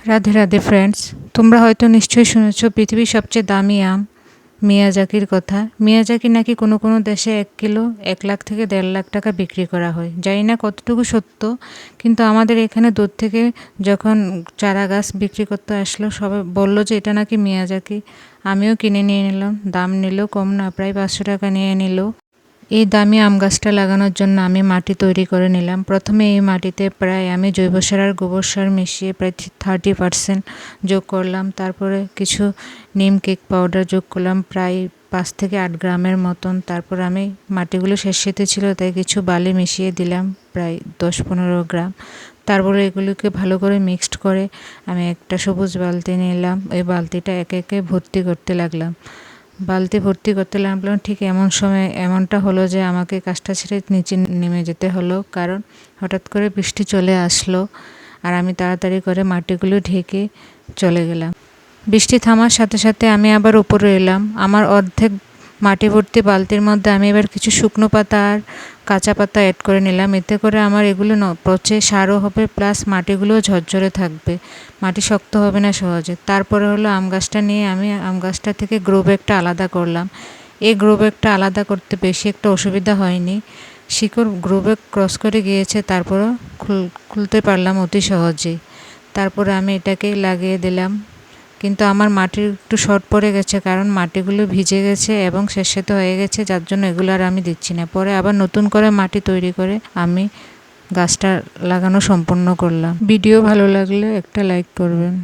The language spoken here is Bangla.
রাধে রাধে ফ্রেন্ডস, তোমরা হয়তো নিশ্চয়ই শুনেছ পৃথিবীর সবচেয়ে দামি আম মিয়াজাকির কথা। মিয়াজাকি নাকি কোনো কোনো দেশে 1 কিলো 1 লাখ থেকে 1.5 লাখ টাকা বিক্রি করা হয়। জানি না কতটুকু সত্য, কিন্তু আমাদের এখানে দূর থেকে যখন চারা গাছ বিক্রি করতে আসলো সবাই বললো যে এটা নাকি মিয়াজাকি। আমিও কিনে নিয়ে নিলাম। দাম নিল কম না, প্রায় 500 টাকা নিয়ে নিল। এই দামি আম গাছটা লাগানোর জন্য আমি মাটি তৈরি করে নিলাম। প্রথমে এই মাটিতে প্রায় আমি জৈব সার আর গোবর সার মিশিয়ে প্রায় 30% যোগ করলাম। তারপরে কিছু নিম কেক পাউডার যোগ করলাম প্রায় 5 থেকে 8 গ্রামের মতন। তারপর আমি মাটিগুলো স্যাঁতসেঁতে ছিল তাই কিছু বালি মিশিয়ে দিলাম প্রায় 10-15 গ্রাম। তারপরে এগুলোকে ভালো করে মিক্সড করে আমি একটা সবুজ বালতি নিলাম। ওই বালতিটা একে একে ভর্তি করতে লাগলাম। বালতি ভর্তি করতে লাগলাম। ঠিক এমন সময় এমনটা হলো যে আমাকে কাজটা ছেড়ে নিচে নেমে যেতে হলো, কারণ হঠাৎ করে বৃষ্টি চলে আসলো আর আমি তাড়াতাড়ি করে মাটিগুলো ঢেকে চলে গেলাম। বৃষ্টি থামার সাথে সাথে আমি আবার উপরে এলাম। আমার অর্ধেক মাটি ভর্তি বালতির মধ্যে আমি এবার কিছু শুকনো পাতা আর কাঁচা পাতা অ্যাড করে নিলাম। এতে করে আমার এগুলো পচে সারও হবে, প্লাস মাটিগুলোও ঝরঝরে থাকবে, মাটি শক্ত হবে না সহজে। তারপরে হলো আম গাছটা নিয়ে আমি আম গাছটা থেকে গ্রো ব্যাগটা আলাদা করলাম। এই গ্রো ব্যাগটা আলাদা করতে বেশি একটা অসুবিধা হয়নি। শিকড় গ্রো ব্যাগ ক্রস করে গিয়েছে, তারপরও খুলতে পারলাম অতি সহজেই। তারপরে আমি এটাকে লাগিয়ে দিলাম, কিন্তু আমার মাটির একটু শর্ট পড়ে গেছে, কারণ মাটিগুলো ভিজে গেছে এবং স্যাঁতসেঁতে হয়ে গেছে, যার জন্য এগুলো আর আমি দিচ্ছি না। পরে আবার নতুন করে মাটি তৈরি করে আমি গাছটা লাগানো সম্পূর্ণ করলাম। ভিডিও ভালো লাগলে একটা লাইক করবেন।